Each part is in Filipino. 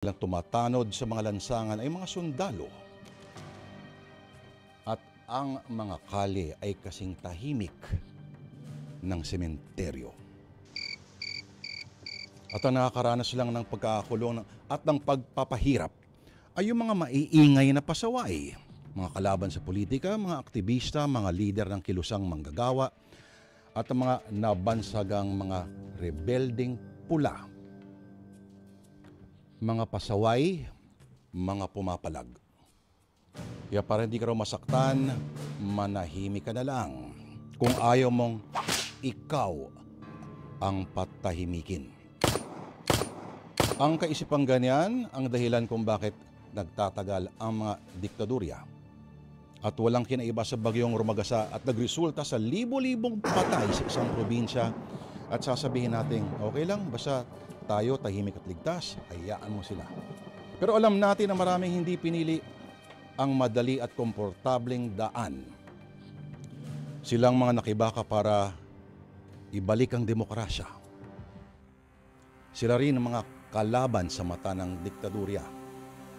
Lang tumatanod sa mga lansangan ay mga sundalo at ang mga kalye ay kasing tahimik ng sementeryo. At ang nakakaranas lang ng pagkakakulong at ng pagpapahirap ay yung mga maiingay na pasaway, mga kalaban sa politika, mga aktivista, mga lider ng kilusang manggagawa at ang mga nabansagang mga rebelding pula. Mga pasaway, mga pumapalag. Kaya para hindi ka raw masaktan, manahimik ka na lang. Kung ayaw mong ikaw ang patahimikin. Ang kaisipang ganyan, ang dahilan kung bakit nagtatagal ang mga diktadurya. At walang kinaiba sa bagyong rumagasa at nagresulta sa libo-libong patay sa isang probinsya. At sasabihin natin, okay lang, basta tayo tahimik at ligtas, hayaan mo sila. Pero alam natin na maraming hindi pinili ang madali at komportableng daan. Silang mga nakibaka para ibalik ang demokrasya. Sila rin ang mga kalaban sa mata ng diktadurya.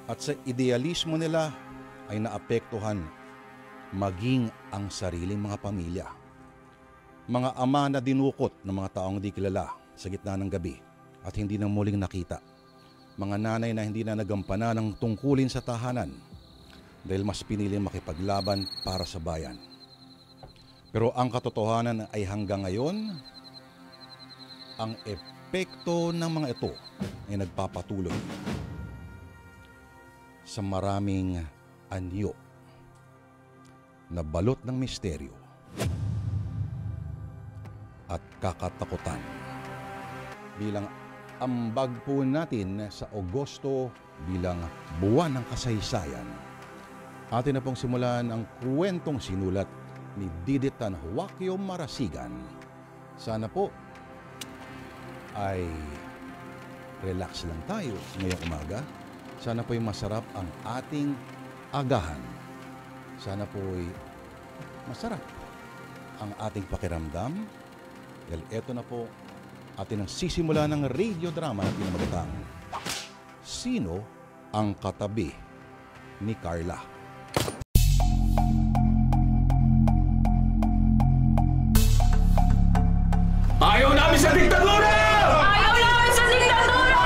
At sa idealismo nila ay naapektuhan maging ang sariling mga pamilya. Mga ama na dinukot ng mga taong di kilala sa gitna ng gabi at hindi na muling nakita. Mga nanay na hindi na nagampanan ng tungkulin sa tahanan dahil mas piniling makipaglaban para sa bayan. Pero ang katotohanan ay hanggang ngayon, ang epekto ng mga ito ay nagpapatuloy sa maraming anyo na balot ng misteryo at kakatakutan. Bilang ambag po natin sa Agosto bilang buwan ng kasaysayan, atin na pong simulan ang kwentong sinulat ni Diditan Joaquio Marasigan. Sana po ay relax lang tayo ngayong umaga. Sana po ay masarap ang ating agahan. Sana po ay masarap ang ating pakiramdam. Dahil eto na po atin ang sisimula ng radio drama na pinamagatang Sino ang Katabi ni Carla? Ayaw namin sa diktadura! Ayaw namin sa diktadura!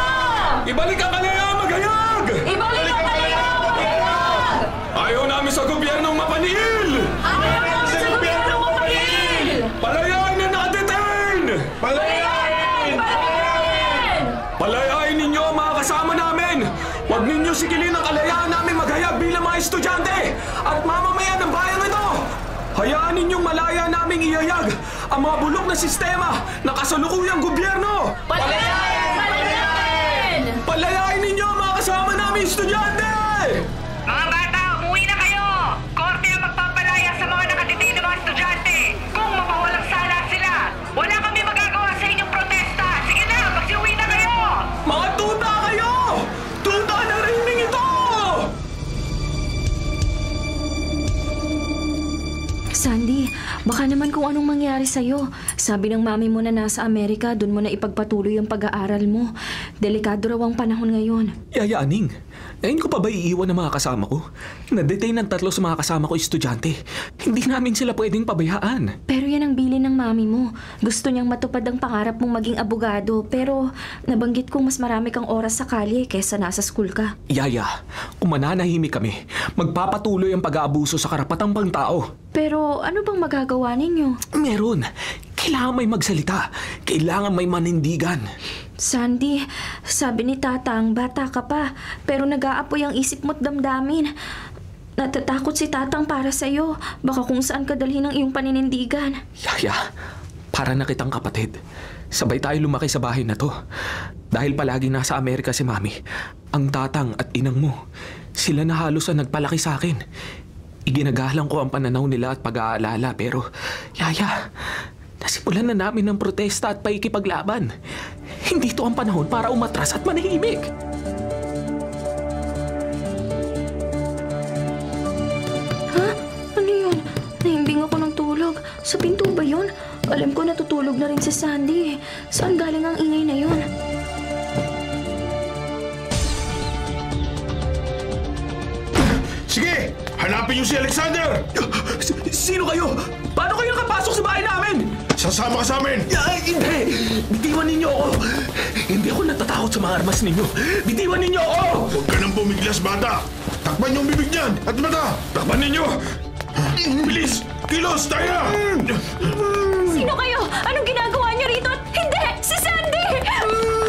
Ibalik ang kalayaan maghayag! Ibalik ang kalayaan maghayag! Ayaw namin sa gobyernong mapanil! Ayaw namin sa gobyernong mapanil! Palayain na nakadetain! Palayain! Palayain! Palayain ninyo ang mga kasama namin! Huwag ninyo sigilin ang kalayaan namin maghayag bilang mga estudyante at mamamayan ng bayang ito! Hayaan ninyong malaya naming ihayag ang mga bulok na sistema ng kasalukuyang gobyerno! Palayain! Palayain! Palayain ninyo ang mga kasama namin estudyante! Mga bata, umuwi na kayo! Korte ang magpapalaya sa mga nakatiting na mga estudyante! Kung mapawalang sala sila, wala kami magagawa sa inyong protesta! Sige na, magsiuwi na kayo! Mga tuta kayo! Tuta na ringing ito! Sandy, baka naman kung anong mangyari sa'yo. Sabi ng mami mo na nasa Amerika, doon mo na ipagpatuloy ang pag-aaral mo. Delikado raw ang panahon ngayon. Yaya Aning, ngayon ko pa ba iiwan ang mga kasama ko? Na-detain ng 3 sa mga kasama ko estudyante. Hindi namin sila pwedeng pabayaan. Pero yan ang bilin ng mami mo. Gusto niyang matupad ang pangarap mong maging abogado. Pero nabanggit kong mas marami kang oras sa kalye kesa nasa school ka. Yaya, kung mananahimik kami, magpapatuloy ang pag-aabuso sa karapatang pangtao. Pero ano bang magagawa ninyo? Meron. Kailangan may magsalita. Kailangan may manindigan. Sandy, sabi ni Tatang, bata ka pa, pero nag-aapoy ang isip mo't damdamin. Natatakot si Tatang para sa'yo. Baka kung saan ka dalhin ang iyong paninindigan. Yaya, para na kitang kapatid. Sabay tayo lumaki sa bahay na to. Dahil palagi nasa Amerika si Mami, ang Tatang at inang mo, sila na halos ang nagpalaki sa akin. Iginagalang ko ang pananaw nila at pag-aalala, pero Yaya, nasimulan na namin ng protesta at paikipaglaban. Hindi ito ang panahon para umatras at manahimik. Ha? Ano yun? Nahimbing ako ng tulog. Sa pinto ba yun? Alam ko natutulog na rin si Sandy. Saan galing ang ingay na yun? Hanapin niyo si Alexander! Sino kayo? Paano kayo nakapasok sa bahay namin? Sasama ka sa amin! Hindi! Bitiwan ninyo ako! Hindi ako natatakot sa mga armas ninyo! Bitiwan ninyo ako! Huwag ka nang pumiglas, bata! Takpan niyo ang bibig niyan at mata! Takpan ninyo! Bilis! Kilos! Tayo! Sino kayo? Anong ginagawa niyo rito? Hindi! Si Sandy!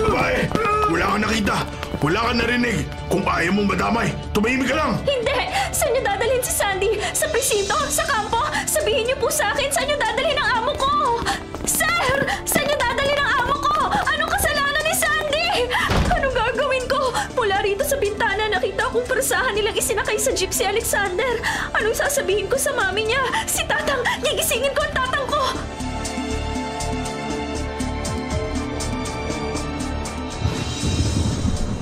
Babae! Wala kang nakita! Wala kang narinig! Kung ayaw mong madamay, tumahimik ka lang! Hindi! Saan niyo dadalhin si Sandy? Sa presinto? Sa kampo? Sabihin niyo po sa akin saan niyo dadalhin ang amo ko! Sir! Saan niyo dadalhin ang amo ko? Anong kasalanan ni Sandy? Anong gagawin ko? Mula rito sa bintana, nakita kong parasahan nilang isinakay sa jeep si Alexander. Anong sasabihin ko sa mami niya? Si Tatang! Gigisingin ko ang tatang ko!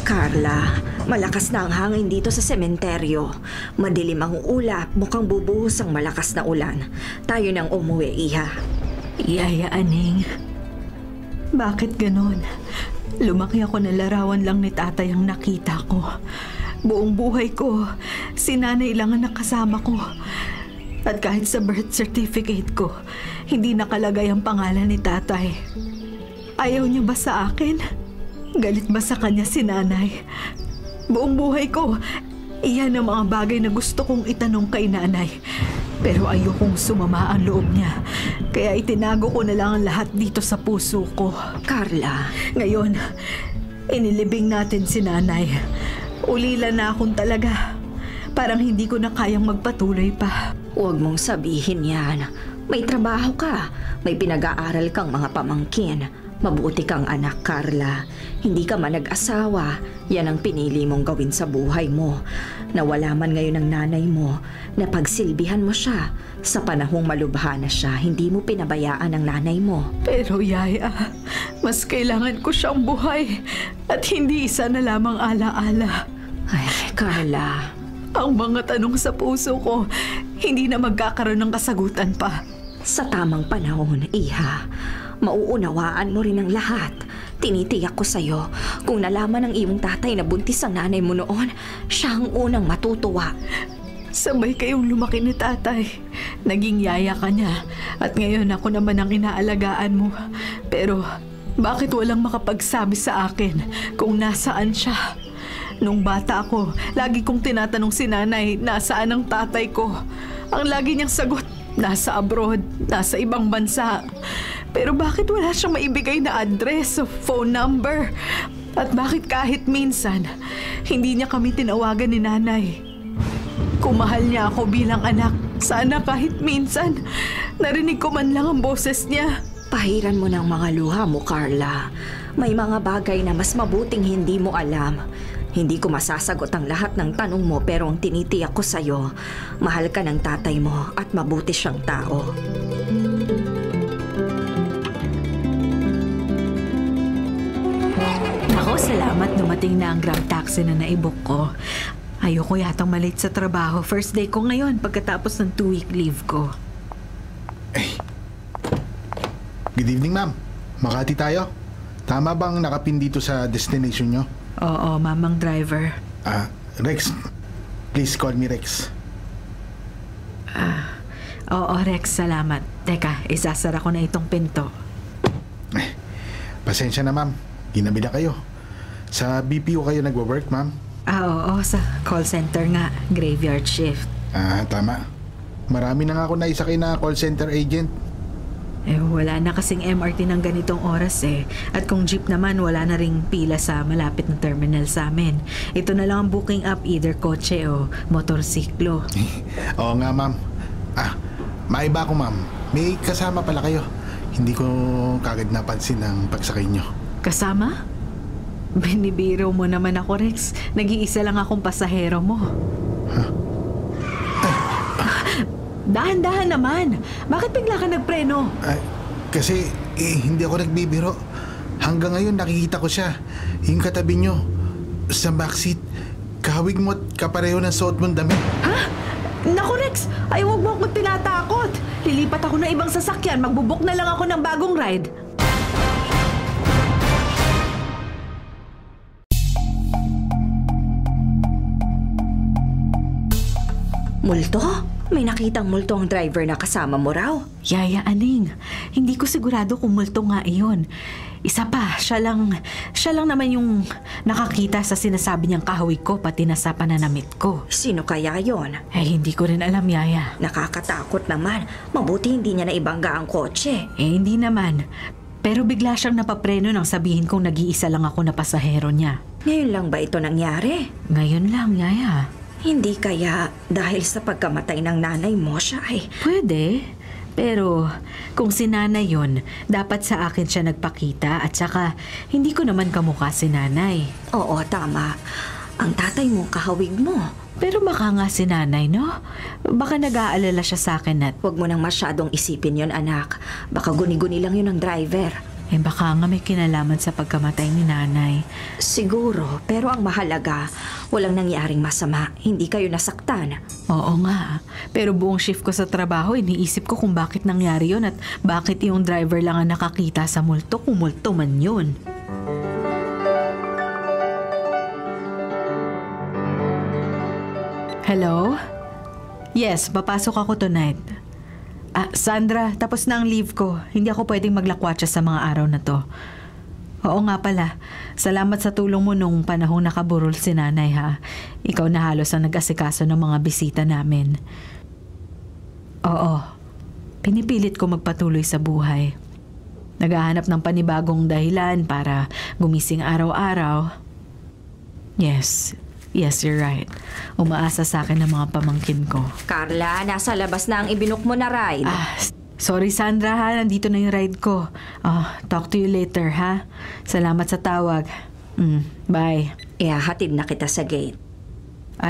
Carla, malakas na ang hangin dito sa sementeryo. Madilim ang ulap, mukhang bubuhos ang malakas na ulan. Tayo nang umuwi, Iha. Yaya Aning, bakit ganon? Lumaki ako na larawan lang ni tatay ang nakita ko. Buong buhay ko, si nanay lang ang nakasama ko. At kahit sa birth certificate ko, hindi nakalagay ang pangalan ni tatay. Ayaw niya ba sa akin? Galit ba sa kanya si nanay? Buong buhay ko, iyan ang mga bagay na gusto kong itanong kay nanay. Pero ayokong sumama ang loob niya. Kaya itinago ko na lang ang lahat dito sa puso ko. Carla, Ngayon, inilibing natin si nanay. Ulila na akong talaga. Parang hindi ko na kayang magpatuloy pa. huwag mong sabihin yan. May trabaho ka. May pinag-aaral kang mga pamangkin. Mabuti kang anak, Carla. Hindi ka man nag-asawa. Yan ang pinili mong gawin sa buhay mo. Nawala man ngayon ang nanay mo, na pagsilbihan mo siya. Sa panahong malubha na siya, hindi mo pinabayaan ang nanay mo. Pero Yaya, mas kailangan ko siyang buhay. At hindi isa na lamang alaala. Ay, Carla. Ang mga tanong sa puso ko, hindi na magkakaroon ng kasagutan pa. Sa tamang panahon, Iha, mauunawaan mo rin ang lahat. Tinitiyak ko sa'yo, kung nalaman ng iyong tatay na buntis ang nanay mo noon, siya ang unang matutuwa. Sabay kayong lumaki ni tatay. Naging yaya ka niya. At ngayon ako naman ang inaalagaan mo. Pero bakit walang makapagsabi sa akin kung nasaan siya? Nung bata ako, lagi kong tinatanong si nanay, nasaan ang tatay ko? Ang lagi niyang sagot, nasa abroad, nasa ibang bansa. Pero bakit wala siyang maibigay na address o phone number? At bakit kahit minsan, hindi niya kami tinawagan ni nanay? Kung mahal niya ako bilang anak, sana kahit minsan, narinig ko man lang ang boses niya. Pahiran mo ng mga luha mo, Carla. May mga bagay na mas mabuting hindi mo alam. Hindi ko masasagot ang lahat ng tanong mo, pero ang tinitiyak ko sa'yo, mahal ka ng tatay mo at mabuti siyang tao. Ako, salamat dumating na ang Grab taxi na naibok ko. Ayoko yatang malate sa trabaho. First day ko ngayon pagkatapos ng 2-week leave ko. Good evening, ma'am. Makati tayo? Tama bang nakapin dito sa destination nyo? Oo, mamang driver. Rex. Please call me Rex. Oo, Rex, salamat. Teka, isasara ko na itong pinto. Pasensya na, ma'am. Ginabi na kayo. Sa BPO kayo nagwo-work, ma'am? Oo, sa call center nga. Graveyard shift. Tama. Marami na nga ako naisakay na call center agent. Wala na kasing MRT ng ganitong oras eh. At kung jeep naman, wala na ring pila sa malapit na terminal sa amin. Ito na lang ang booking app, either kotse o motorsiklo. Oo nga, ma'am. Maiba ako, ma'am. May kasama pala kayo. Hindi ko kagad napansin ang pagsakay nyo. Kasama? Binibiro mo naman ako, Rex. Nag-iisa lang akong pasahero mo. Dahan-dahan naman. Bakit bigla ka nagpreno? Kasi hindi ako nagbibiro. Hanggang ngayon nakikita ko siya. Yung katabi nyo, sa backseat, kahawig mo at kapareho ng suot mong damit. Ha? Naku, Rex! Ay, huwag mo akong tinatakot. Lilipat ako ng ibang sasakyan. Magbubuk na lang ako ng bagong ride. Multo? May nakitang multo ang driver na kasama mo raw. Yaya Aning, hindi ko sigurado kung multo nga iyon. Isa pa, siya lang naman yung nakakita sa sinasabi niyang kahawig ko pati na sa pananamit ko. Sino kaya yon? Hindi ko rin alam, Yaya. Nakakatakot naman. Mabuti hindi niya naibangga ang kotse. Hindi naman. Pero bigla siyang napapreno nang sabihin kong nag-iisa lang ako na pasahero niya. Ngayon lang ba ito nangyari? Ngayon lang, Yaya. Hindi kaya dahil sa pagkamatay ng nanay mo siya ay... Pwede. Pero kung si nanay yun, dapat sa akin siya nagpakita at saka hindi ko naman kamukha si nanay. Oo, tama. Ang tatay mo kahawig mo. Pero baka nga si nanay, no? Baka nag-aalala siya sa akin at... Huwag mo nang masyadong isipin yon, anak. Baka guni-guni lang yun ng driver. Baka nga may kinalaman sa pagkamatay ni nanay. Siguro, pero ang mahalaga, walang nangyaring masama. Hindi kayo nasaktan. Oo nga. Pero buong shift ko sa trabaho, iniisip ko kung bakit nangyari yun at bakit yung driver lang ang nakakita sa multo kung multo man yun. Hello? Yes, papasok ako tonight. Sandra, tapos na ang leave ko. Hindi ako pwedeng maglakwatsa sa mga araw na to. Oo nga pala. Salamat sa tulong mo nung panahong nakaburol si nanay, ha. Ikaw na halos ang nag-asikaso ng mga bisita namin. Oo. Pinipilit ko magpatuloy sa buhay. Naghahanap ng panibagong dahilan para gumising araw-araw. Yes, you're right. Umaasa sa akin ng mga pamangkin ko. Carla, nasa labas na ang ibinuk mo na ride. Sorry Sandra ha, nandito na yung ride ko. Talk to you later ha. Salamat sa tawag. Bye. Ihahatid na kita sa gate.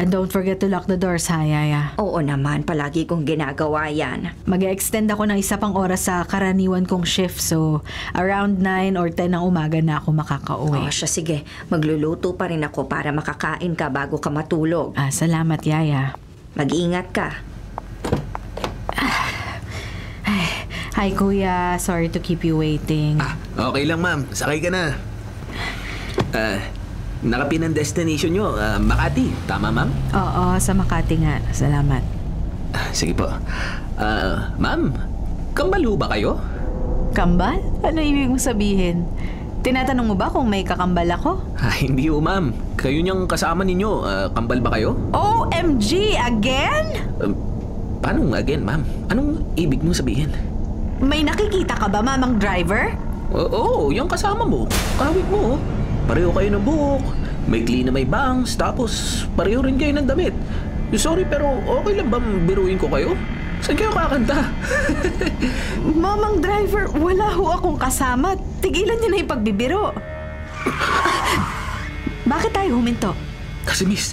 Don't forget to lock the doors ha, Yaya. Oo naman, palagi kong ginagawa yan. Mag-extend ako ng isa pang oras sa karaniwan kong shift, so around 9 or 10 ng umaga na ako makakauwi. Siya, sige. Magluluto pa rin ako para makakain ka bago ka matulog. Salamat, Yaya. Mag-ingat ka. Hi, Kuya. Sorry to keep you waiting. Okay lang, ma'am. Sakay ka na. Nakapin ang destination nyo, Makati. Tama, ma'am? Oo, sa Makati nga. Salamat. Sige po. Ma'am, kambal ho ba kayo? Kambal? Ano ibig mong sabihin? Tinatanong mo ba kung may kakambal ako? Hindi ho, ma'am. Kayo niyang kasama ninyo. Kambal ba kayo? OMG! Again? Paano again, ma'am? Anong ibig mong sabihin? May nakikita ka ba, mamang driver? Oo, yung kasama mo. Kahawig mo. Pareho kayo ng buhok, may clean na may bangs, tapos pareho rin kayo ng damit. Sorry pero okay lang bang biruin ko kayo? Saan kayo kakanta? Mamang driver, wala ho akong kasama. Tigilan niyo na yung pagbibiro. Bakit tayo huminto? Kasi miss,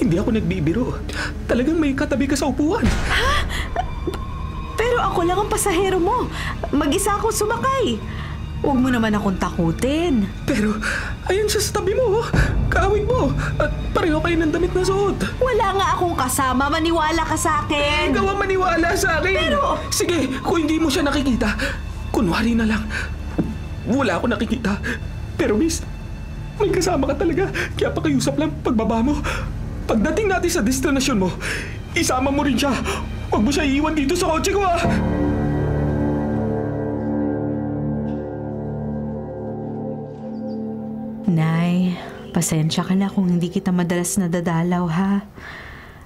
hindi ako nagbibiro. Talagang may katabi ka sa upuan. Ha? Pero ako lang ang pasahero mo. Mag-isa akong sumakay. Huwag mo naman akong takutin. Pero, ayun siya sa tabi mo. Kaawig mo. At pareho kayo ng damit na suot. Wala nga akong kasama. Maniwala ka sa akin. Ikaw ang maniwala sa akin. Pero... Sige, kung hindi mo siya nakikita, kunwari na lang. Wala ako nakikita. Pero miss, may kasama ka talaga. Kaya pakiusap lang pagbaba mo. Pagdating natin sa destinasyon mo, isama mo rin siya. Huwag mo siya iiwan dito sa kotse ko, ah. Nay, pasensya ka na kung hindi kita madalas nadadalaw, ha?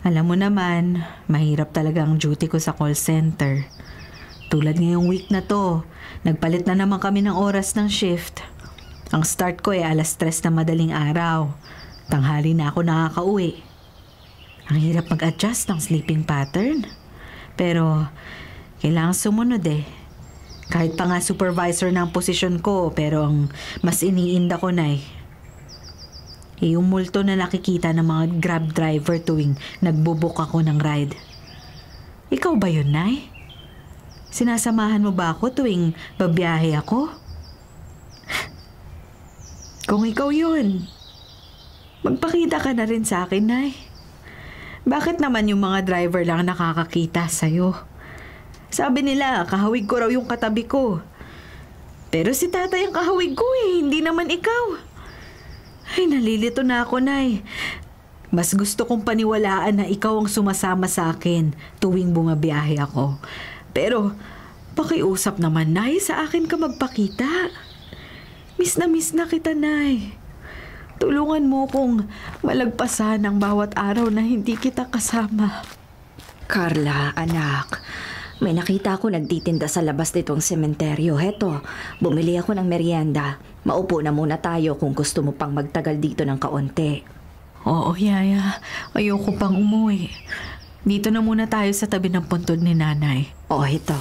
Alam mo naman, mahirap talaga ang duty ko sa call center. Tulad ngayong week na to, nagpalit na naman kami ng oras ng shift. Ang start ko ay 3:00 na madaling araw. Tanghali na ako nakakauwi. Ang hirap mag-adjust ng sleeping pattern. Pero, kailangan sumunod eh. Kahit pa nga supervisor na ang posisyon ko, pero ang mas iniinda ko na yung multo na nakikita ng mga grab driver tuwing nagbubuk ako ng ride. Ikaw ba yun, Nay? Sinasamahan mo ba ako tuwing babiyahe ako? Kung ikaw yun, magpakita ka na rin sa akin, Nay. Bakit naman yung mga driver lang nakakakita sa'yo? Sabi nila, kahawig ko raw yung katabi ko. Pero si tatay ang kahawig ko eh, hindi naman ikaw. Ay, nalilito na ako, Nay. Mas gusto kong paniwalaan na ikaw ang sumasama sa akin tuwing bumabiyahe ako. Pero, pakiusap naman, Nay, sa akin ka magpakita. Miss na kita, Nay. Tulungan mo kong malagpasan ang bawat araw na hindi kita kasama. Carla, anak. May nakita ako nagtitinda sa labas nitong sementeryo. Heto, bumili ako ng merienda. Maupo na muna tayo kung gusto mo pang magtagal dito ng kaunti. Oo, Yaya. Ayoko pang umuwi. Dito na muna tayo sa tabi ng puntod ni Nanay. Oh, ito.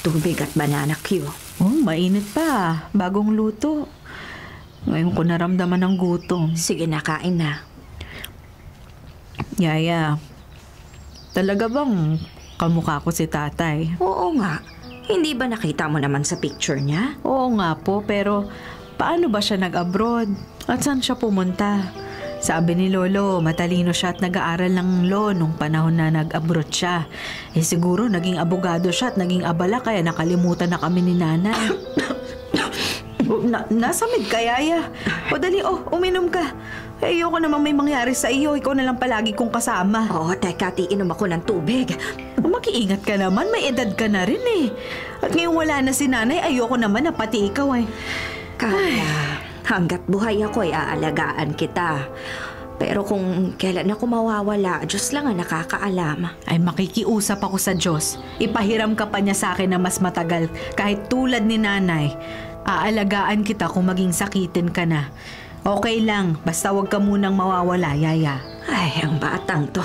Tubig at banana Q. Oh, mainit pa. Bagong luto. Ngayon ko naramdaman ng gutom. Sige na, kain na. Yaya, talaga bang kamukha ko si tatay? Oo nga. Hindi ba nakita mo naman sa picture niya? Oo nga po, pero paano ba siya nag-abroad? At saan siya pumunta? Sabi ni Lolo, matalino siya at nag-aaral ng law nung panahon na nag-abroad siya. Siguro naging abogado siya at naging abala kaya nakalimutan na kami ni Nanay. Nasamid ka, Yaya. O dali, uminom ka. Ayoko namang may mangyari sa iyo. Ikaw na lang palagi kong kasama. Oo, teka, iinom ako ng tubig. Mag-iingat ka naman, may edad ka na rin eh. At ngayong wala na si Nanay, ayoko naman na pati ikaw eh. Kaya, hanggat buhay ako ay aalagaan kita. Pero kung kailan ako mawawala, Diyos lang ang nakakaalam. Ay makikiusap ako sa Diyos. Ipahiram ka pa niya sa akin na mas matagal. Kahit tulad ni Nanay, aalagaan kita kung maging sakitin ka na. Okay lang, basta wag ka munang mawawala, Yaya. Ay, ang batang to.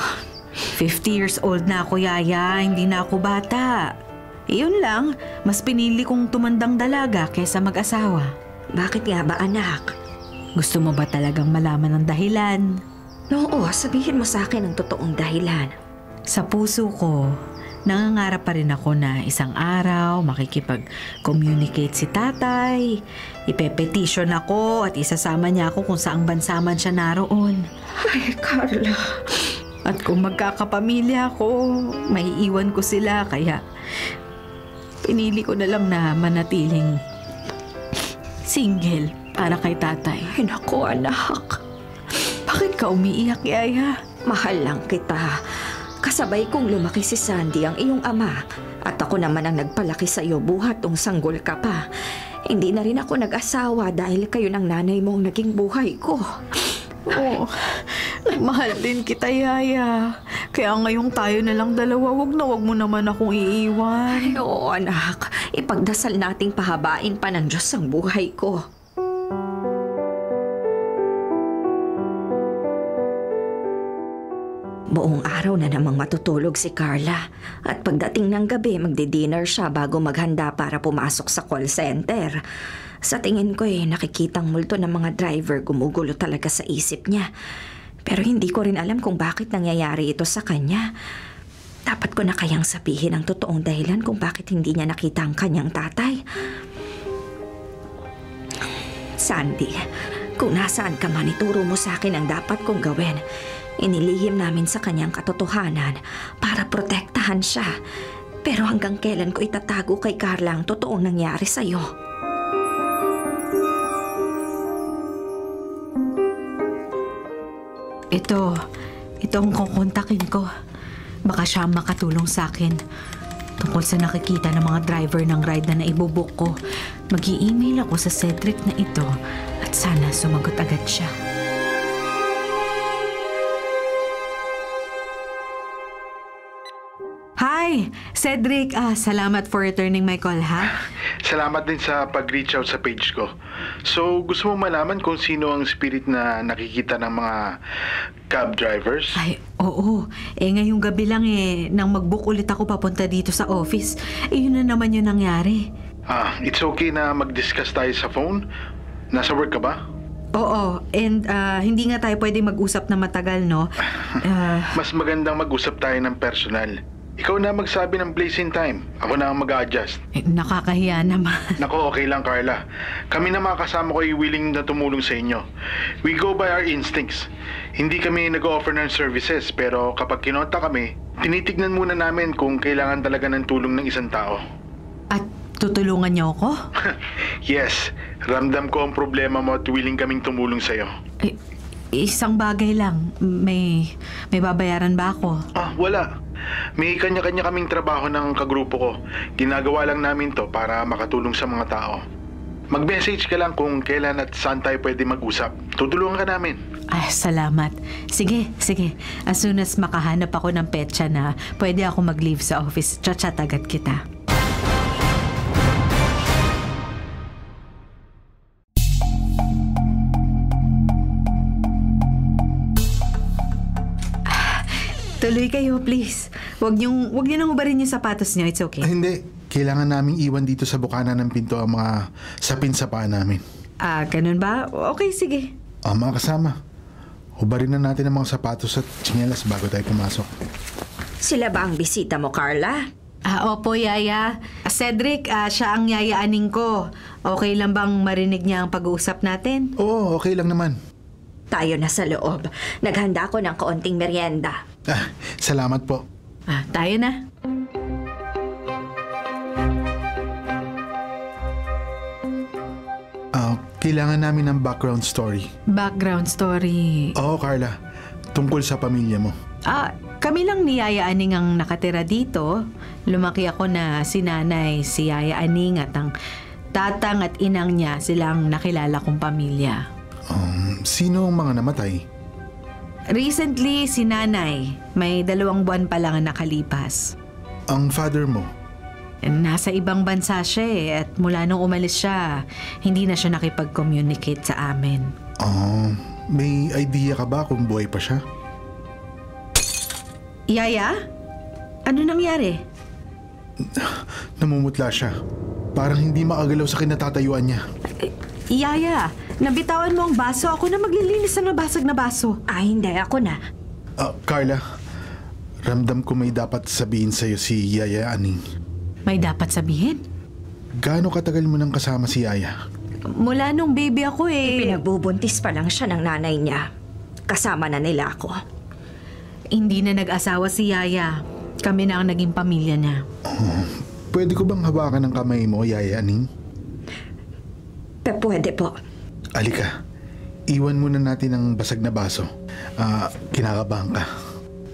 50 years old na ako, Yaya. Hindi na ako bata. Iyon lang, mas pinili kong tumandang dalaga kaysa mag-asawa. Bakit nga ba, anak? Gusto mo ba talagang malaman ang dahilan? Oo, sabihin mo sa akin ang totoong dahilan. Sa puso ko, nangangarap pa rin ako na isang araw makikipag-communicate si tatay. Ipe-petition ako at isasama niya ako kung saang bansa man siya naroon. Ay, Carla. At kung magkakapamilya ako, maiiwan ko sila kaya pinili ko na lang na manatiling single para kay tatay. Ay, naku, anak. Bakit ka umiiyak, Yaya? Mahal lang kita. Kasabay kong lumaki si Sandy ang iyong ama. At ako naman ang nagpalaki sa iyo buhat nung sanggol ka pa. Hindi na rin ako nag-asawa dahil kayo ng nanay mo ang naging buhay ko. Oo, mahal din kita, Yaya. Kaya ngayong tayo na lang dalawa, wag mo naman akong iiwan. Ay, oo, anak. Ipagdasal nating pahabain pa ng Diyos ang buhay ko. Buong araw na namang matutulog si Carla. At pagdating ng gabi, magdi-dinner siya bago maghanda para pumasok sa call center. Sa tingin ko nakikitang multo ng mga driver, gumugulo talaga sa isip niya. Pero hindi ko rin alam kung bakit nangyayari ito sa kanya. Dapat ko na kayang sabihin ang totoong dahilan kung bakit hindi niya nakita ang kanyang tatay. Sandy, kung nasaan ka man, ituro mo sa akin ang dapat kong gawin. Inilihim namin sa kanyang katotohanan para protektahan siya. Pero hanggang kailan ko itatago kay Carla ang totoong nangyari sa'yo? Ito ang kukontakin ko. Baka siya makatulong sa akin tungkol sa nakikita ng mga driver ng ride na naibubuk ko. Mag-i-email ako sa Cedric na ito at sana sumagot agad siya. Hi! Cedric, salamat for returning my call, ha? Salamat din sa pag-reach out sa page ko. So, gusto mo malaman kung sino ang spirit na nakikita ng mga cab drivers? Ay, oo. Ngayong gabi lang nang mag-book ulit ako papunta dito sa office. Yun na naman yung nangyari. It's okay na mag-discuss tayo sa phone? Nasa work ka ba? Oo, and hindi nga tayo pwede mag-usap na matagal, no? Mas magandang mag-usap tayo ng personal. Ikaw na magsabi ng place and time. Ako na ang mag-a-adjust. Nakakahiya naman. Nako, okay lang, Carla. Kami na mga kasama ko ay willing na tumulong sa inyo. We go by our instincts. Hindi kami nag-offer ng services, pero kapag kinonta kami, tinitignan muna namin kung kailangan talaga ng tulong ng isang tao. At tutulungan niyo ako? Yes. Ramdam ko ang problema mo at willing kaming tumulong sa'yo. Isang bagay lang. May babayaran ba ako? Wala. May kanya-kanya kaming trabaho ng kagrupo ko. Ginagawa lang namin to para makatulong sa mga tao. Mag-message ka lang kung kailan at saan tayo pwede mag-usap. Tutulungan ka namin. Ay, salamat. Sige. As soon as makahanap ako ng petsa na pwede ako mag-leave sa office, chat agad kita. Tuloy kayo, please. Huwag niyo nang ubarin yung sapatos niyo. It's okay. Hindi. Kailangan naming iwan dito sa bukana ng pinto ang mga sapin sa paa namin. Ganun ba? Okay, sige. Mga kasama, hubarin na natin ang mga sapatos at tsinelas bago tayo pumasok. Sila ba ang bisita mo, Carla? Opo, Yaya. Cedric, siya ang yayaaning ko. Okay lang bang marinig niya ang pag-uusap natin? Oo, okay lang naman. Tayo na sa loob. Naghanda ko ng kaunting merienda. Salamat po. Tayo na. Kailangan namin ng background story. Background story? Oo, Carla. Tungkol sa pamilya mo. Kami lang ni Yaya Aning ang nakatira dito. Lumaki ako na si nanay, si Yaya Aning at ang tatang at inang niya silang nakilala kong pamilya. Sino ang mga namatay? Recently, si nanay. May 2 buwan pa lang ang nakalipas. Ang father mo? Nasa ibang bansa siya at mula nung umalis siya, hindi na siya nakipag-communicate sa amin. May idea ka ba kung buhay pa siya? Yaya? Ano nangyari? Namumutla siya. Parang hindi makagalaw sa kinatatayuan niya. Yaya, nabitawan mo ang baso. Ako na maglilinis ng nabasag na baso. Hindi. Ako na. Carla, ramdam ko may dapat sabihin sa'yo si Yaya Aning. May dapat sabihin? Gaano katagal mo nang kasama si Yaya? Mula nung baby ako Pinagbubuntis pa lang siya ng nanay niya. Kasama na nila ako. Hindi na nag-asawa si Yaya. Kami na ang naging pamilya niya. Pwede ko bang hawakan ng kamay mo, Yaya Aning? Pwede po. Alika, iwan muna natin ang basag na baso. Kinakabahan ka.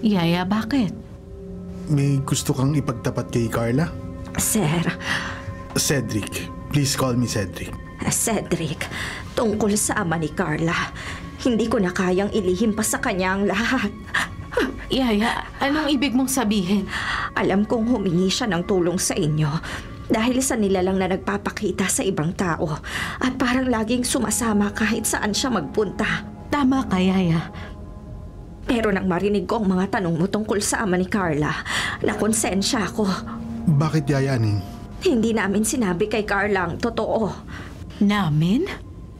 Yaya, bakit? May gusto kang ipagtapat kay Carla? Sir. Cedric. Please call me Cedric. Cedric, tungkol sa ama ni Carla, hindi ko na kayang ilihim pa sa kanya ang lahat. Yaya, anong ibig mong sabihin? Alam kong humingi siya ng tulong sa inyo dahil sa nilalang na nagpapakita sa ibang tao at parang laging sumasama kahit saan siya magpunta. Tama ka, Yaya. Pero nang marinig ko ang mga tanong mo tungkol sa ama ni Carla, nakonsensya ako. Bakit, Yaya Aning? Hindi namin sinabi kay Carla ang totoo. Namin?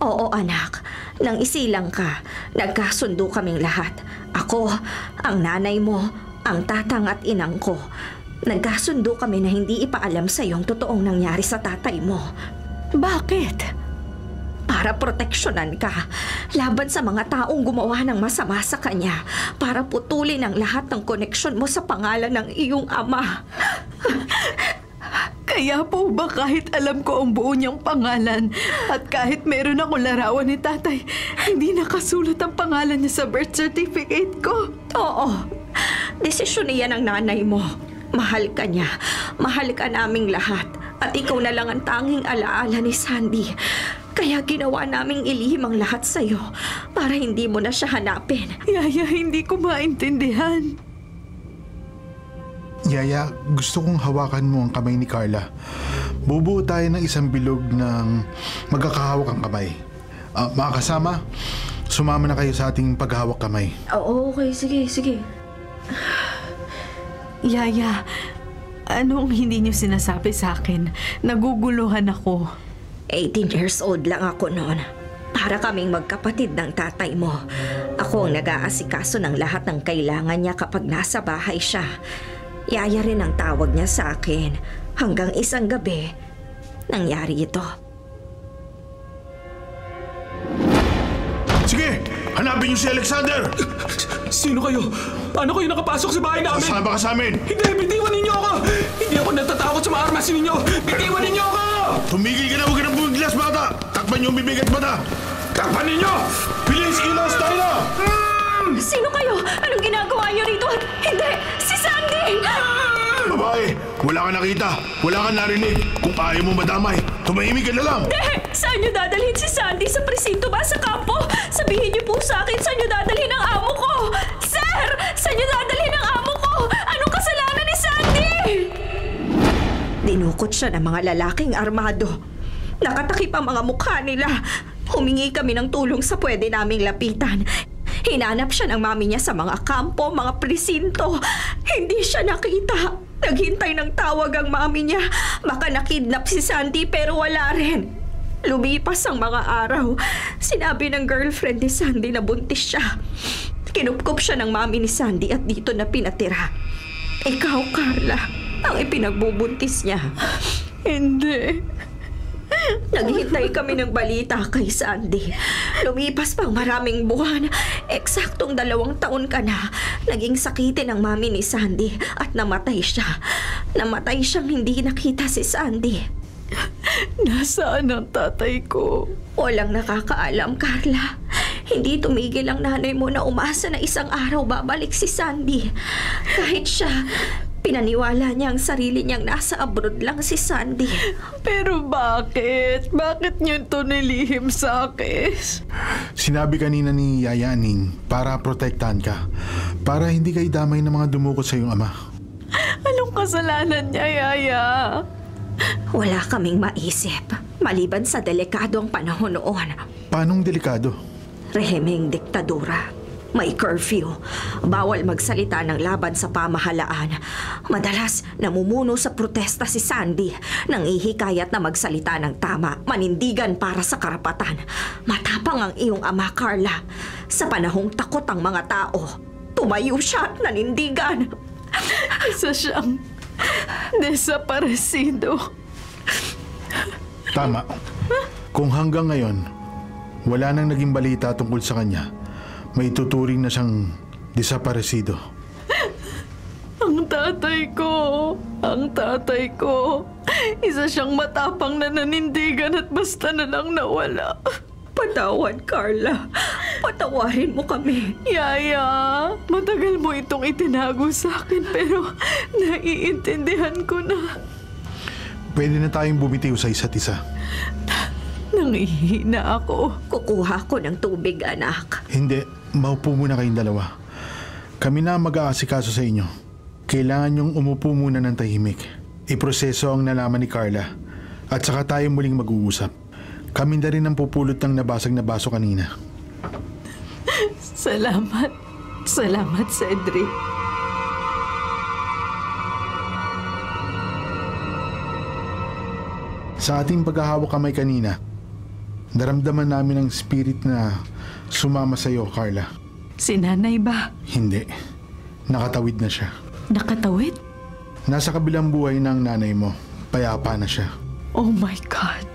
Oo, anak. Nang isilang ka, nagkasundo kaming lahat. Ako, ang nanay mo, ang tatang at inang ko. Nagkasundo kami na hindi ipaalam sa iyo ang totoong nangyari sa tatay mo. Bakit? Para proteksyonan ka, laban sa mga taong gumawa ng masama sa kanya, para putulin ang lahat ng koneksyon mo sa pangalan ng iyong ama. Kaya po ba kahit alam ko ang buo niyang pangalan at kahit meron akong larawan ni tatay, hindi nakasulat ang pangalan niya sa birth certificate ko? Oo, desisyon niya ng nanay mo. Mahal ka niya, mahal ka naming lahat, at ikaw na lang ang tanging alaala ni Sandy. Kaya ginawa naming ilihim ang lahat sa'yo para hindi mo na siya hanapin. Yaya, hindi ko maintindihan. Yaya, gusto kong hawakan mo ang kamay ni Carla. Bubuo tayo ng isang bilog ng magkakahawak ang kamay. Mga kasama, sumama na kayo sa ating paghahawak kamay. Oo, okay. Sige. Yaya, anong hindi niyo sinasabi sa akin? Naguguluhan ako. 18 years old lang ako noon. Para kaming magkapatid ng tatay mo. Ako ang nag-aasikaso ng lahat ng kailangan niya kapag nasa bahay siya. Yaya rin ang tawag niya sa akin. Hanggang isang gabi, nangyari ito. Sige! Hanapin niyo si Alexander! Sino kayo? Paano kayo nakapasok sa bahay namin? Kasama ka sa amin! Hindi! Bitiwan ninyo ako! Hindi ako natatakot sa mga armas ninyo! Bitiwan ninyo ako! Tumigil ka na! Huwag ka na bumiglas, bata! Takpan niyo ang bibig at mata! Takpan ninyo! Bilis, kilos tayo na! Sino kayo? Anong ginagawa niyo rito? At hindi! Si Sandy! Babae, wala ka nakita, wala ka narinig. Kung ayaw mo madamay, tumahimik ka na lang. Saan niyo dadalhin si Sandy? Sa presinto ba? Sa kampo? Sabihin niyo po sa akin saan niyo dadalhin ang amo ko! Sir! Saan niyo dadalhin ang amo ko? Anong kasalanan ni Sandy? Dinukot siya ng mga lalaking armado. Nakatakip ang mga mukha nila. Humingi kami ng tulong sa pwede naming lapitan. Hinanap siya ng mami niya sa mga kampo, mga presinto. Hindi siya nakita. Naghintay ng tawag ang mami niya. Baka nakidnap si Sandy pero wala rin. Lumipas ang mga araw. Sinabi ng girlfriend ni Sandy na buntis siya. Kinupkup siya ng mami ni Sandy at dito na pinatira. Ikaw, Carla, ang ipinagbubuntis niya. Hindi. Naghintay kami ng balita kay Sandy. Lumipas pang maraming buwan. Eksaktong 2 taon ka na. Naging sakitin ang mami ni Sandy at namatay siya. Namatay siyang hindi nakita si Sandy. Nasaan ang tatay ko? Walang nakakaalam, Carla. Hindi tumigil ang nanay mo na umasa na isang araw babalik si Sandy. Kahit siya, pinaniwala niya ang sarili niyang nasa abroad lang si Sandy. Pero bakit? Bakit niyo ito nilihim sa akin? Sinabi kanina ni Yaya Aning para protektahan ka. Para hindi kayo damay ng mga dumukot sa iyong ama. Anong kasalanan niya, Yaya? Wala kaming maisip, maliban sa delikadong panahon noon. Paanong delikado? Rehimeng diktadura. May curfew. Bawal magsalita ng laban sa pamahalaan. Madalas namumuno sa protesta si Sandy. Nangihikayat na magsalita ng tama, manindigan para sa karapatan. Matapang ang iyong ama, Carla. Sa panahong takot ang mga tao, tumayo siya at nanindigan. Isa siyang desaparecido. Tama. Kung hanggang ngayon, wala nang naging balita tungkol sa kanya, may tuturing na siyang desaparecido. Ang tatay ko. Isa siyang matapang na nanindigan at basta na lang nawala. Patawad, Carla. Patawarin mo kami. Yaya, matagal mo itong itinago sa akin pero naiintindihan ko na. Pwede na tayong bumitiw sa isa't isa. Nangihina ako. Kukuha ko ng tubig, anak. Hindi, maupo muna kayong dalawa. Kami na mag-aasikaso sa inyo. Kailangan niyong umupo muna ng tahimik. Iproseso ang nalaman ni Carla at saka tayo muling mag-uusap. Kami na rin ang pupulot ng nabasag na baso kanina. Salamat. Salamat, Cedric. Sa ating paghahawak kamay kanina, naramdaman namin ang spirit na sumama sa iyo, Carla. Si nanay ba? Hindi. Nakatawid na siya. Nakatawid? Nasa kabilang buhay ng nanay mo. Payapa na siya. Oh my God.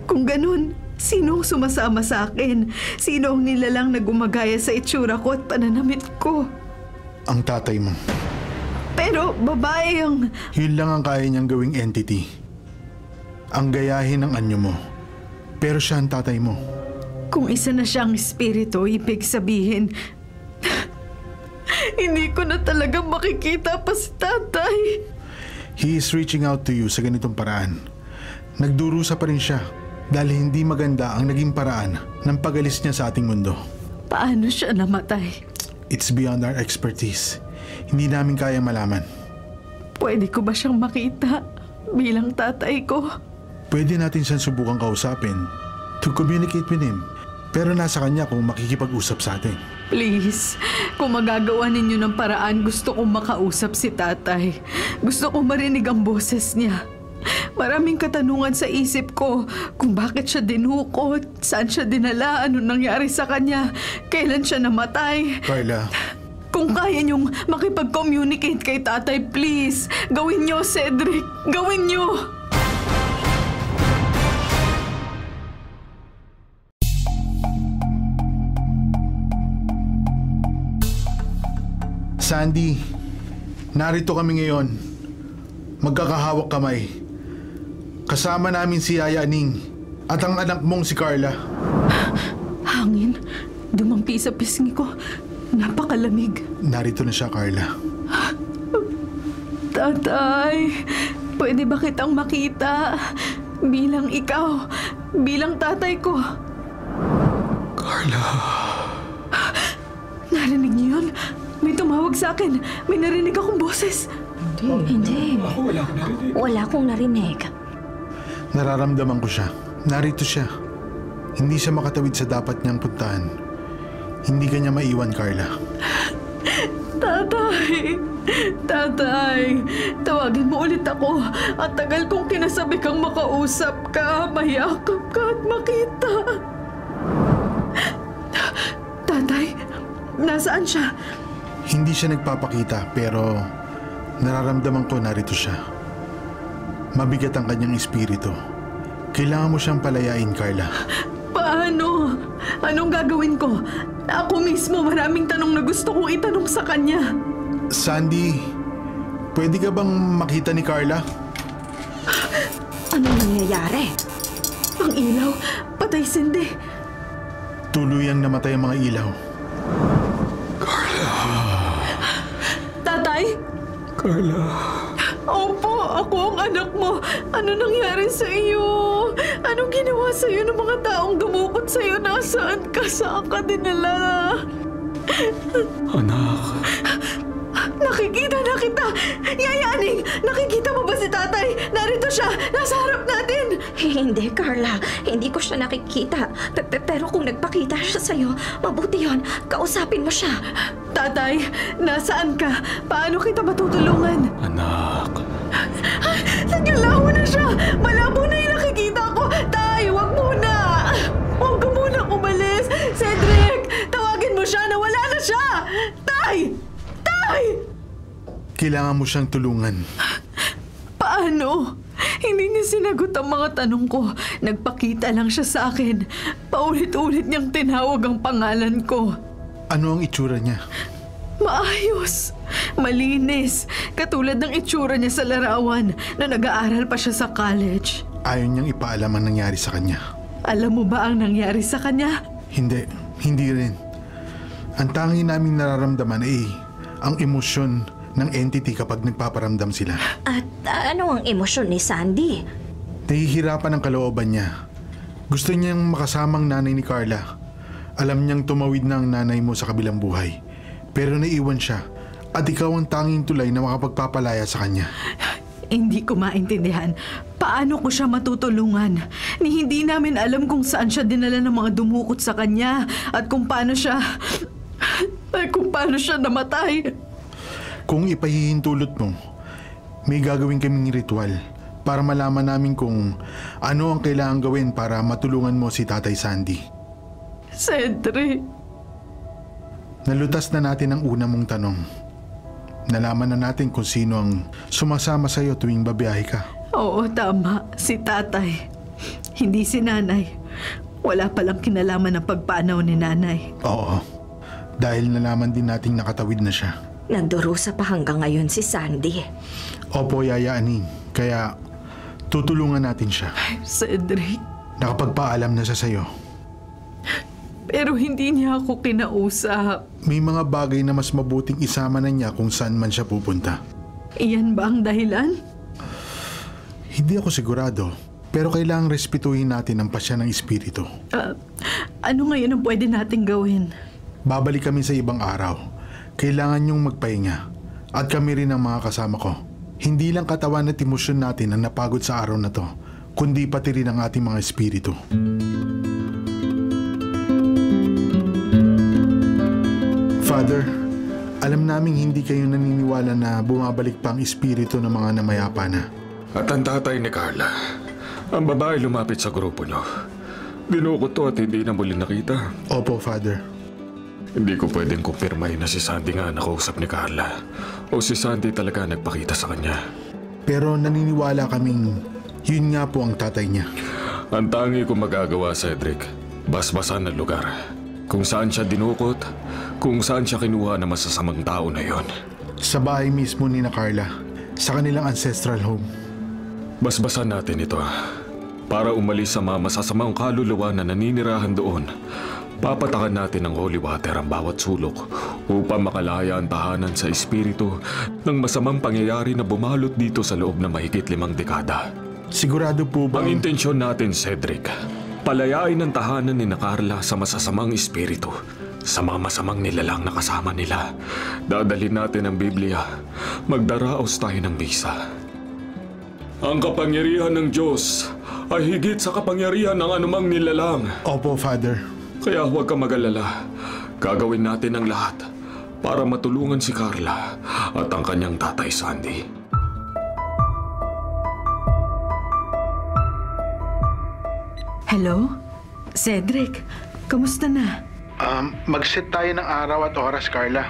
Kung ganun, sino ang sumasama sa akin? Sino ang nilalang na gumagaya sa itsura ko at pananamit ko? Ang tatay mo. Pero babae ang... Yun lang ang kaya niyang gawing entity. Ang gayahin ng anyo mo. Pero siya ang tatay mo. Kung isa na siyang espiritu, ibig sabihin... hindi ko na talaga makikita pa si tatay. He is reaching out to you sa ganitong paraan. Nagdurusa pa rin siya dahil hindi maganda ang naging paraan ng pag-alis niya sa ating mundo. Paano siya namatay? It's beyond our expertise. Hindi namin kaya malaman. Pwede ko ba siyang makita bilang tatay ko? Pwede natin siyang subukang kausapin to communicate with him. Pero nasa kanya kung makikipag-usap sa atin. Please, kung magagawa ninyo ng paraan, gusto kong makausap si tatay. Gusto kong marinig ang boses niya. Maraming katanungan sa isip ko kung bakit siya dinukot, saan siya dinala, ano nangyari sa kanya, kailan siya namatay. Carla. Kung kaya niyong makipag-communicate kay tatay, please, gawin niyo, Cedric. Gawin niyo! Sandy, narito kami ngayon. Magkakahawak kamay. Kasama namin si Yaya Aning At ang anak mong si Carla. Hangin, dumampi sa pisngi ko. Napakalamig. Narito na siya, Carla. Tatay, pwede ba kitang makita? Bilang ikaw, bilang tatay ko. Carla. Narinig niyo yun? May tumawag sa akin. May narinig akong boses. Hindi. Wala akong narinig. Nararamdaman ko siya. Narito siya. Hindi siya makatawid sa dapat niyang puntahan. Hindi ka niya maiwan, Carla. Tatay! Tatay! Tawagin mo ulit ako. Ang tagal kong kinasabi kang makausap ka, mayakap ka at makita. Tatay, nasaan siya? Hindi siya nagpapakita pero nararamdaman ko narito siya. Mabigat ang kanyang espiritu. Kailangan mo siyang palayain, Carla. Paano? Anong gagawin ko? Ako mismo maraming tanong na gusto kong itanong sa kanya. Sandy, pwede ka bang makita ni Carla? Anong nangyayari? Ang ilaw, patay sindi. Tuluyang namatay ang mga ilaw. Tatay? Carla. Opo, ako ang anak mo. Ano nangyari sa iyo? Anong ginawa sa iyo ng mga taong dumukot sa iyo? Nasaan ka? Saan ka dinala? Anak. Nakikita na kita! Yaya Aning! Nakikita mo ba si tatay? Narito siya! Nasa harap natin! Hindi, Carla. Hindi ko siya nakikita. Pero kung nagpakita siya sa'yo, mabuti yon. Kausapin mo siya. Tatay, nasaan ka? Paano kita matutulungan? Anak. Naglalaho na siya! Malabo na yung nakikita ko! Tay, wag muna! Huwag ka muna umalis! Cedric! Tawagin mo siya na wala na siya! Tay! Tay! Kailangan mo siyang tulungan. Paano? Hindi niya sinagot ang mga tanong ko. Nagpakita lang siya sa akin. Paulit-ulit niyang tinawag ang pangalan ko. Ano ang itsura niya? Maayos. Malinis. Katulad ng itsura niya sa larawan na nag-aaral pa siya sa college. Ayaw niyang ipaalam ang nangyari sa kanya. Alam mo ba ang nangyari sa kanya? Hindi rin. Ang tanging naming nararamdaman ay ang emosyon ng entity kapag nagpaparamdam sila. At ano ang emosyon ni Sandy? Nahihirapan ang kalooban niya. Gusto niyang makasamang nanay ni Carla. Alam niyang tumawid na ang nanay mo sa kabilang buhay. Pero naiwan siya at ikaw ang tanging tulay na makapagpapalaya sa kanya. Hindi ko maintindihan. Paano ko siya matutulungan? Hindi namin alam kung saan siya dinala ng mga dumukot sa kanya at kung paano siya namatay. Kung ipahihintulot mo, may gagawin kaming ritual para malaman namin kung ano ang kailangan gawin para matulungan mo si Tatay Sandy. Cedric. Nalutas na natin ang una mong tanong. Nalaman na natin kung sino ang sumasama sa iyo tuwing babiyahe ka. Oo, tama. Si tatay. Hindi si nanay. Wala palang kinalaman ng pagpanaw ni nanay. Oo. Dahil nalaman din nating nakatawid na siya. Nandurusa pa hanggang ngayon si Sandy. Opo, Yaya Aning. Kaya tutulungan natin siya. Cedric. Nakapagpaalam na siya sa'yo. Pero hindi niya ako kinausap. May mga bagay na mas mabuting isama na niya kung saan man siya pupunta. Iyan ba ang dahilan? Hindi ako sigurado. Pero kailangang respetuhin natin ang pasya ng espiritu. Ano ngayon ang pwede nating gawin? Babalik kami sa ibang araw. Kailangan niyong magpahinga. At kami rin ang mga kasama ko. Hindi lang katawan at emosyon natin ang napagod sa araw na to, kundi pati rin ang ating mga espiritu. Father, alam naming hindi kayo naniniwala na bumabalik pa ang espiritu ng mga namayapa na. At ang tatay ni Carla, ang babae lumapit sa grupo niyo. Dinukot to at hindi na muli nakita. Opo, Father. Hindi ko pwedeng kumpirmahin na si Sandy nga nakausap ni Carla o si Sandy talaga nagpakita sa kanya. Pero naniniwala kaming yun nga po ang tatay niya. Ang tangi kong magagawa, Cedric, basbasan ng lugar. Kung saan siya dinukot, kung saan siya kinuha ng masasamang tao na yon. Sa bahay mismo ni na Carla, sa kanilang ancestral home. Basbasan natin ito. Para umalis sa mga masasamang kaluluwa na naninirahan doon, papatakan natin ng holy water ang bawat sulok upang makalaya ang tahanan sa espiritu ng masamang pangyayari na bumalot dito sa loob ng mahigit 5 dekada. Sigurado po ba? Ang intensyon natin, Cedric, palayain ang tahanan ni Carla sa masasamang espiritu, sa mga masamang nilalang na kasama nila. Dadalhin natin ang Biblia. Magdaraos tayo ng bisa. Ang kapangyarihan ng Diyos ay higit sa kapangyarihan ng anumang nilalang. Opo, Father. Kaya huwag kang mag-alala. Gagawin natin ang lahat para matulungan si Carla at ang kanyang tatay Sandy. Hello? Cedric, kamusta na? Mag-set tayo ng araw at oras, Carla.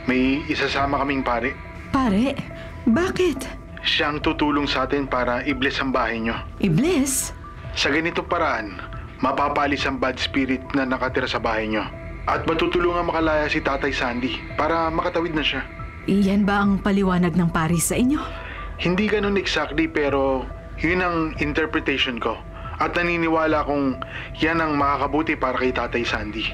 May isasama kaming pare. Pare, bakit? Siyang tutulong sa atin para i-bless ang bahay nyo. I-bless? Sa ganitong paraan, mapapalis ang bad spirit na nakatira sa bahay nyo. At matutulungan makalaya si Tatay Sandy para makatawid na siya. Iyan ba ang paliwanag ng pari sa inyo? Hindi ganun exactly, pero yun ang interpretation ko. At naniniwala kong yan ang makakabuti para kay Tatay Sandy.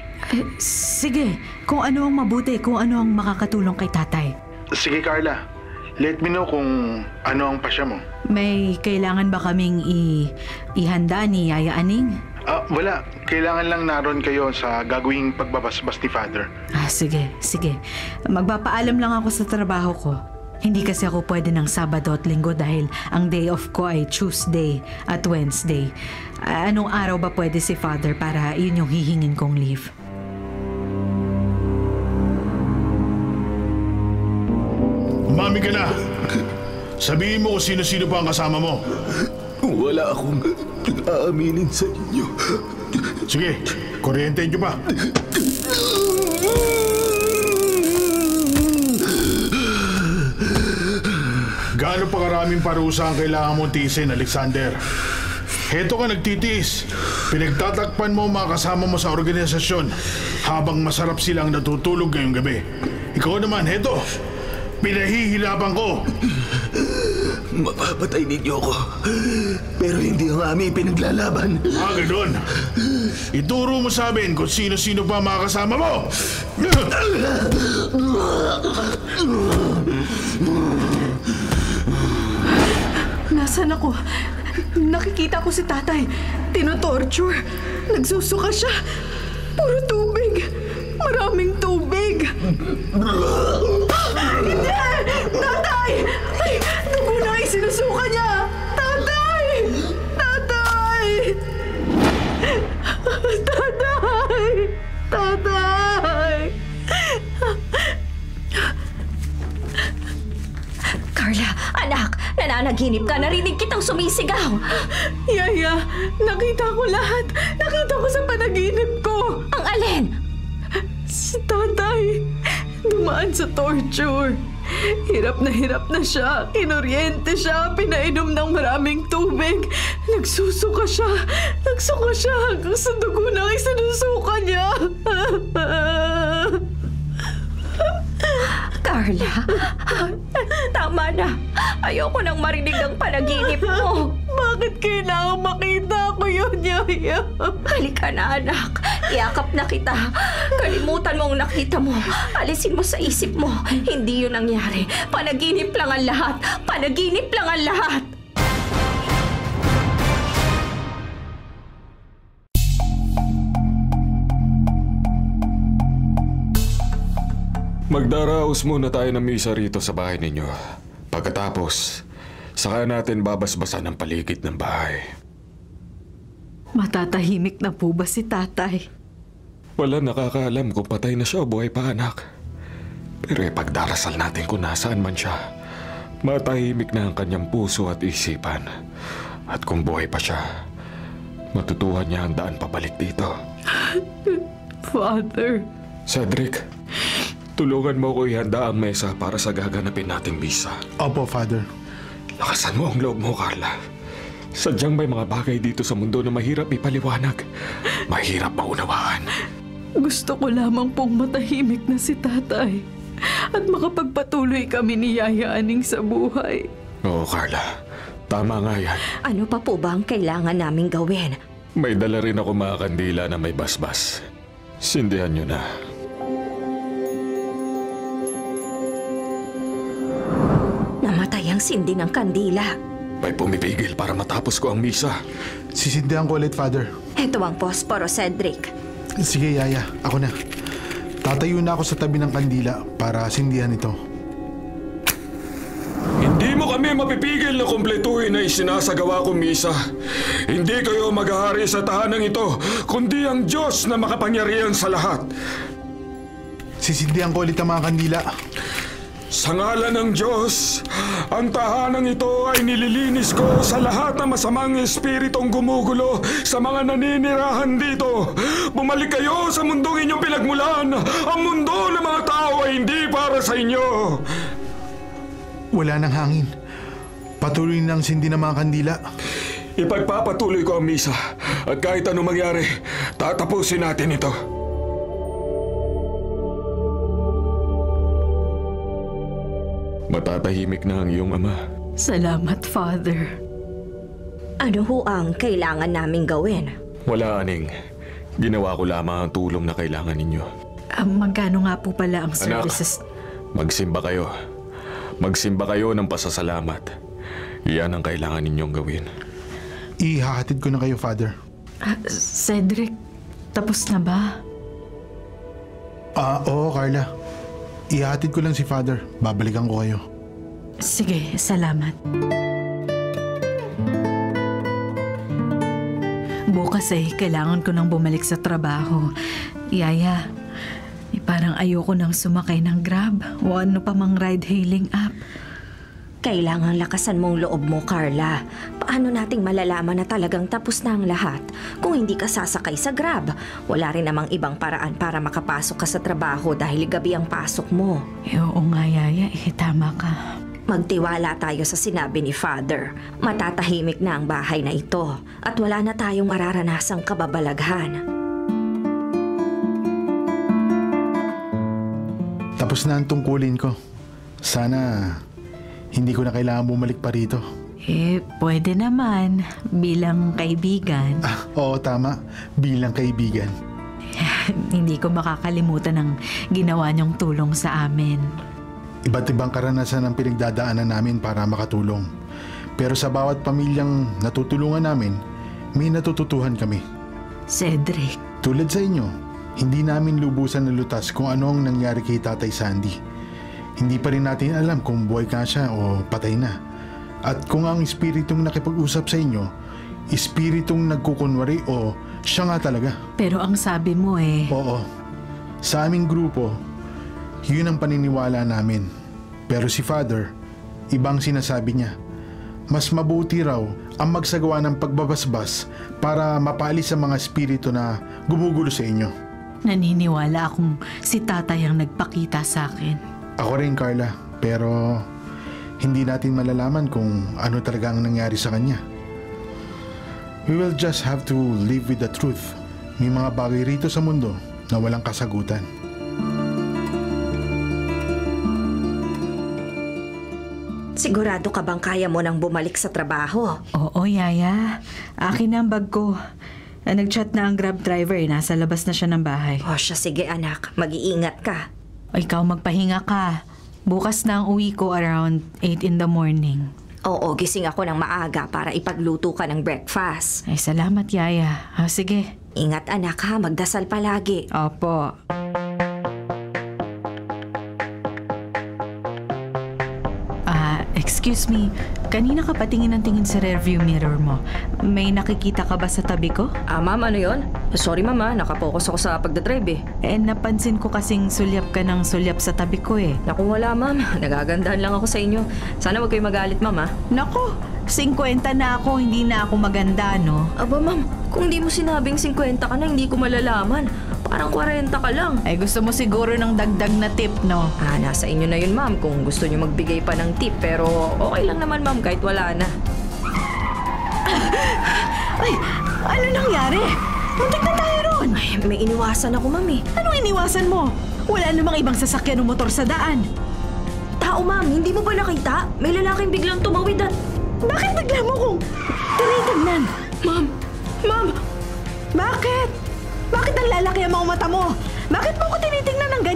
Sige, kung ano ang mabuti, kung ano ang makakatulong kay tatay. Sige, Carla. Let me know kung ano ang pasya mo. May kailangan ba kaming ihanda ni Yaya Aning? Wala. Kailangan lang naroon kayo sa gagawing pagbabasbas ni Father. Sige. Magpapaalam lang ako sa trabaho ko. Hindi kasi ako pwede ng Sabado at Linggo dahil ang day off ko ay Tuesday at Wednesday. Anong araw ba pwede si Father para yun yung hihingin kong leave? Umami ka na! Sabihin mo kung sino-sino pa ang kasama mo. Wala akong aaminin sa inyo. Sige, kuryente nyo pa. Gaano pa karaming parusa ang kailangan mong tiisin, Alexander? Heto ka nagtitiis. Pinagtatakpan mo ang mga kasama mo sa organisasyon habang masarap silang natutulog ngayong gabi. Ikaw naman, heto. Pinahihilapan ko. Mapapatay ninyo ako. Pero hindi ang aming pinaglalaban. Ganoon. Ituro mo sa amin kung sino-sino pa mga kasama mo. Nasaan ako? Nakikita ko si tatay. Tinotorture. Nagsusuka siya. Puro tubig. Maraming tubig. Hindi! Tatay! Ay, dugo na isinusuka niya! Tatay! Tatay! Tatay! Tatay! Carla, anak, nananaginip ka. Narinig kitang sumisigaw. Yaya, nakita ko lahat. Nakita ko sa panaginip ko. Ang alin? Si tatay, dumaan sa torture. Hirap na siya. Kinuryente siya. Pinainom ng maraming tubig. Nagsusuka siya hanggang sa dugo na isinusuka niya. Carla, tama na. Ayoko nang marinig ang panaginip mo. Bakit kailangan makita ko yun, Yaya? Halika na, anak. Iyakap na kita. Kalimutan mo ang nakita mo. Alisin mo sa isip mo. Hindi yun nangyari. Panaginip lang ang lahat. Panaginip lang ang lahat. Magdaraos muna tayo ng misa rito sa bahay ninyo. Pagkatapos, saka natin babasbasan ang paligid ng bahay. Matatahimik na po ba si tatay? Wala nakakaalam kung patay na siya o buhay pa, anak. Pero ipagdarasal natin kung nasaan man siya. Matahimik na ang kanyang puso at isipan. At kung buhay pa siya, matutuhan niya ang daan pabalik dito. Father. Cedric, tulungan mo ko ihanda ang mesa para sa gaganapin nating misa. Opo, Father. Lakasan mo ang loob mo, Carla. Sadyang may mga bagay dito sa mundo na mahirap ipaliwanag. Mahirap maunawaan. Gusto ko lamang pong matahimik na si tatay at makapagpatuloy kami ni Yaya Aning sa buhay. Oo, Carla. Tama nga yan. Ano pa po ba ang kailangan naming gawin? May dala rin ako mga kandila na may basbas. Sindihan nyo na. Namatay ang sindi ng kandila. May pumipigil para matapos ko ang misa. Sisindihan ko ulit, Father. Ito ang posporo, Cedric. Sige, Yaya. Ako na. Tatayo na ako sa tabi ng kandila para sindihan ito. Hindi mo kami mapipigil na kumpletuhin na isinasagawa kong misa. Hindi kayo maghahari sa tahanang ito, kundi ang Diyos na makapangyarihan sa lahat. Sisindihan ko ulit ang mga kandila. Sa ngalan ng Diyos, ang tahanang ito ay nililinis ko sa lahat ng masamang espiritong gumugulo sa mga naninirahan dito. Bumalik kayo sa mundong inyong pinagmulan. Ang mundo ng mga tao ay hindi para sa inyo. Wala nang hangin. Patuloy nang sindi ng mga kandila. Ipagpapatuloy ko ang misa at kahit anong mangyari, tatapusin natin ito. Matatahimik na ang iyong ama. Salamat, Father. Ano ho ang kailangan naming gawin? Wala, Aning. Ginawa ko lamang ang tulong na kailangan ninyo. Magkano nga po pala ang services? Magsimba kayo. Magsimba kayo ng pasasalamat. Iyan ang kailangan ninyong gawin. Ihahatid ko na kayo, Father. Cedric, tapos na ba? Oo, Carla. Ihahatid ko lang si Father. Babalikan ko kayo. Sige, salamat. Bukas kailangan ko nang bumalik sa trabaho. Yaya, parang ayoko nang sumakay ng Grab o ano pa mang ride-hailing app. Kailangan lakasan mong loob mo, Carla. Paano nating malalaman na talagang tapos na ang lahat kung hindi ka sasakay sa Grab? Wala rin namang ibang paraan para makapasok ka sa trabaho dahil gabi ang pasok mo. Oo nga, Yaya. Tama ka. Magtiwala tayo sa sinabi ni Father. Matatahimik na ang bahay na ito at wala na tayong mararanasang kababalaghan. Tapos na ang tungkulin ko. Sana hindi ko na kailangan bumalik pa rito. Pwede naman. Bilang kaibigan. Oo, tama. Bilang kaibigan. Hindi ko makakalimutan ang ginawa niyong tulong sa amin. Iba't ibang karanasan ang pinagdadaanan namin para makatulong. Pero sa bawat pamilyang natutulungan namin, may natututuhan kami. Cedric. Tulad sa inyo, hindi namin lubusan na lutas kung ano ang nangyari kay Tatay Sandy. Hindi pa rin natin alam kung buhay ka siya o patay na. At kung ang espiritong nakipag-usap sa inyo, espiritong nagkukunwari o siya nga talaga. Pero ang sabi mo Oo. Sa aming grupo, yun ang paniniwala namin. Pero si Father, ibang sinasabi niya. Mas mabuti raw ang magsagawa ng pagbabasbas para mapalis ang mga espiritu na gumugulo sa inyo. Naniniwala akong si Tatay ang nagpakita sa akin. Ako rin, Carla. Pero hindi natin malalaman kung ano talaga ang nangyari sa kanya. We will just have to live with the truth. May mga bagay rito sa mundo na walang kasagutan. Sigurado ka bang kaya mo nang bumalik sa trabaho? Oo, Yaya. Akin na ang bag ko. Nag-chat na ang Grab driver. Nasa labas na siya ng bahay. O siya, sige anak. Mag-iingat ka. Ikaw magpahinga ka. Bukas na ang uwi ko around 8 in the morning. Oo, gising ako ng maaga para ipagluto ka ng breakfast. Salamat, Yaya. Sige. Ingat anak ha, magdasal palagi. Opo. Excuse me, kanina ka patingin ng tingin sa rearview mirror mo. May nakikita ka ba sa tabi ko? Ma'am, ano yun? Sorry mama, nakapokus ako sa pagdadrive napansin ko kasing sulyap ka ng sulyap sa tabi ko Naku, wala ma'am. Nagagandahan lang ako sa inyo. Sana wag kayo magalit mama. Naku, 50 na ako, hindi na ako maganda, no? Aba ma'am, kung di mo sinabing 50 ka na, hindi ko malalaman. Parang 40 ka lang. Gusto mo siguro ng dagdag na tip, no? Nasa inyo na yun ma'am kung gusto nyo magbigay pa ng tip. Pero okay lang naman ma'am kahit wala na. Ay, ano nangyari? Muntik na tayo ron. May iniwasan ako ma'am Anong iniwasan mo? Wala namang ibang sasakyan o motor sa daan. Tao ma'am, hindi mo ba nakita? May lalaking biglang tumawid at Bakit bigla mo kong tinitignan? Ma'am! Bakit? Bakit ang lalaki ang mga mata mo? Bakit mo ko tinitingnan ng ganyan?